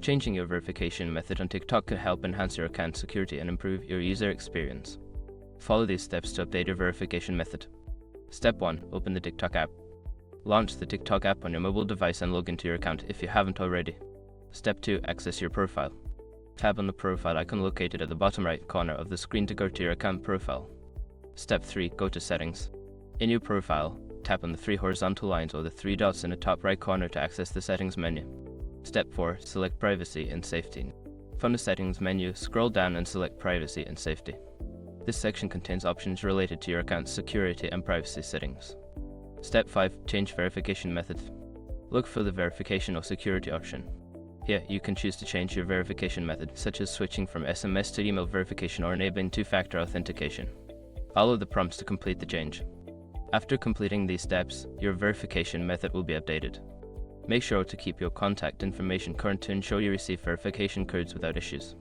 Changing your verification method on TikTok could help enhance your account security and improve your user experience. Follow these steps to update your verification method. Step 1. Open the TikTok app. Launch the TikTok app on your mobile device and log into your account if you haven't already. Step 2. Access your profile. Tap on the profile icon located at the bottom right corner of the screen to go to your account profile. Step 3. Go to Settings. In your profile, tap on the 3 horizontal lines or the 3 dots in the top right corner to access the Settings menu. Step 4. Select Privacy and Safety. From the Settings menu, scroll down and select Privacy and Safety. This section contains options related to your account's security and privacy settings. Step 5. Change verification method. Look for the verification or security option. Here, you can choose to change your verification method, such as switching from SMS to email verification or enabling two-factor authentication. Follow the prompts to complete the change. After completing these steps, your verification method will be updated. Make sure to keep your contact information current to ensure you receive verification codes without issues.